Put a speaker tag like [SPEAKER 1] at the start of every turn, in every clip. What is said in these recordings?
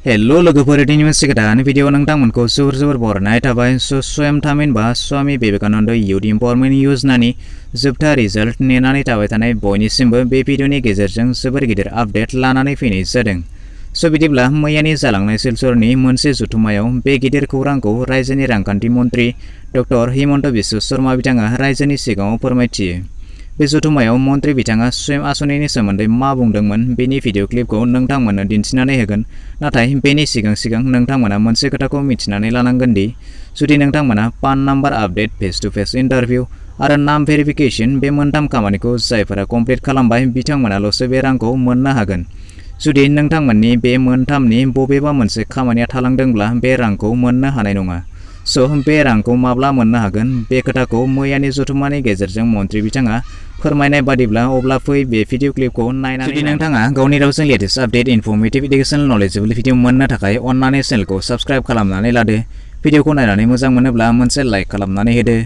[SPEAKER 1] Hello लोगोफोर दिनै मोनसे गोदान भिडिअ नोंथांमोनखौ जोबोर बरायनाय थाबाय स्वयं थामहिनबा स्वामी विवेकानंद युथ इम्पावरमेन्ट योजनानि जोबथा रिजाल्ट नेनानै थाबाय थानाय बयनिसिमबो बे भिडिअनि गेजेरजों जोबोर गिदिर आपडेट लानानै फैनाय जादों। बिदिब्ला मैयानि जालांनाय सिलचरनि मोनसे जथुम्मायाव बे गिदिर खौरांखौ रायजोनि रांखान्थि मन्थ्रि डक्टर हिमन्त बिश्व शर्मा बिथाङा रायजोनि सिगाङाव फोरमायथियो। बे जथुम्मायाव मन्थ्रि बिथाङा स्वयं आसनिनि सोमोन्दै मा बुंदोंमोन बेनि भिडिअ क्लिपखौ नोंथांमोननो दिन्थिनानै होगोन। नाथाय बेनि सिगां नोंथांमोना मोनसे खोथाखौ मिथिनानै लानांगोन दि जुदि नोंथांमोना PAN number update face to face interview आरो नाम भेरिफिकेशन बे मोनथाम खामानिखौ जायफोरा कमप्लिट खालामबाय बिथांमोनाल'सो बे रांखौ मोननो हागोन। जुदि नोंथांमोननि बे मोनथामनि बबेबा मोनसे खामानिया थालांदोंब्ला बे रांखौ मोननो हानाय नङा। बे रांखौ माब्ला मोननो हागोन बे खोथाखौ मैयानि जथुम्मानि गेजेरजों मन्थ्रि बिथाङा फोरमायनाय बादिब्ला अब्ला फै बे भिडिअ क्लिपखौ नायनानै जुदि नोंथाङा गावनि रावजों latest update informative educational knowledgeable video मोननो थाखाय अन्नानै चेनेलखौ साबस्क्राइब खालामनानै लादो। भिडिअखौ नायनानै मोजां मोनोब्ला मोनसे लाइक खालामनानै होदो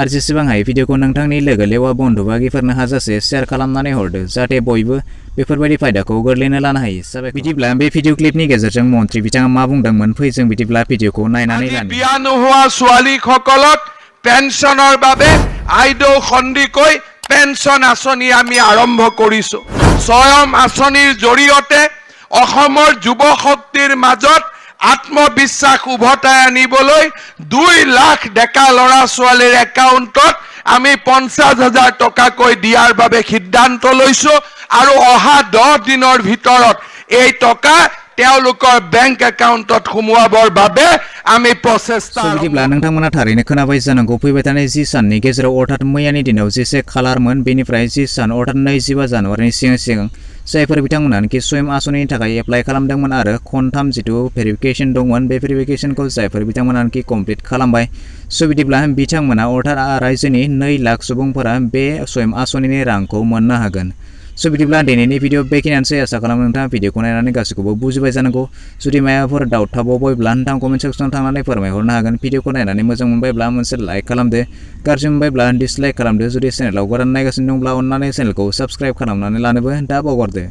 [SPEAKER 1] आरो जेसेबां हायो भिडिअखौ नोंथांनि लोगो लेवा बन्धु बागिफोरनो हाजासे शेयार खालामनानै हरदो जाहाथे बयबो बेफोरबायदि फायदाखौ गोरलैनो लानो हायो। बिदिब्ला बे भिडिअ क्लिपनि गेजेरजों मन्थ्रि बिथाङा मा बुंदोंमोन फै जों बिदिब्ला भिडिअखौ नायनानै लानो।
[SPEAKER 2] बिया নোহোৱা ছোৱালীসকলক পেনশনৰ বাবে আইদৌ খণ্ডিকৈ পেনশন আঁচনি আমি আৰম্ভ কৰিছো। স্বয়ং আঁচনিৰ জৰিয়তে অসমৰ যুৱ শক্তিৰ মাজত আত্মবিশ্বাস উভতাই আনিবলৈ 2 লাখ ডেকা ল'ৰা ছোৱালীৰ একাউণ্টত আমি 50,000 টকাকৈ দিয়াৰ বাবে সিদ্ধান্ত লৈছো আৰু অহা 10 দিনৰ ভিতৰত এই টকা তেওঁলোকৰ বেংক একাউণ্টত সোমোৱাবৰ বাবে আমি প্ৰচেষ্টা।
[SPEAKER 1] बिदिब्ला नोंथांमोना थारैनो खोनाबाय जानांगौ फैबाय थानाय 10 साननि गेजेराव अर्थात मैयानि दिनाव जेसे खालारमोन बेनिफ्राय 10 सान अर्थात 25 जानुवारिनि सिगां जायफोर बिथांमोनानोखि स्वयं आसनिनि थाखाय एप्लाइ खालामदोंमोन आरो खनथाम जिथु भेरिफिकेशन दंमोन बे भेरिफिकेशनखौ जायफोर बिथांमोनानोखि कमप्लिट खालामबाय बिदिब्ला बिथांमोना अर्थात रायजोनि 2 लाख सुबुंफोरा बे स्वयं आसनिनि रांखौ मोननो हागोन। बिदिब्ला दिनैनि भिडिअ बेखिनियानोसै आसा खालामो नोंथाङा भिडिअखौ नायनानै गासैखौबो बुजिबाय जानांगौ। जुदि माबाफोर डाउट थाबावबायब्ला नोंथाङा कमेन्ट सेक्सनाव थांनानै फोरमायहरनो हागोन। भिडिअखौ नायनानै मोजां मोनबायब्ला मोनसे लाइक खालामदो, गाज्रि मोनबायब्ला डिसलाइक खालामदो। जुदि चेनेलाव गोदान नायगासिनो दंब्ला अन्नानै चेनेलखौ साबस्क्राइब खालामनानै लानोबो दा बावगारदो।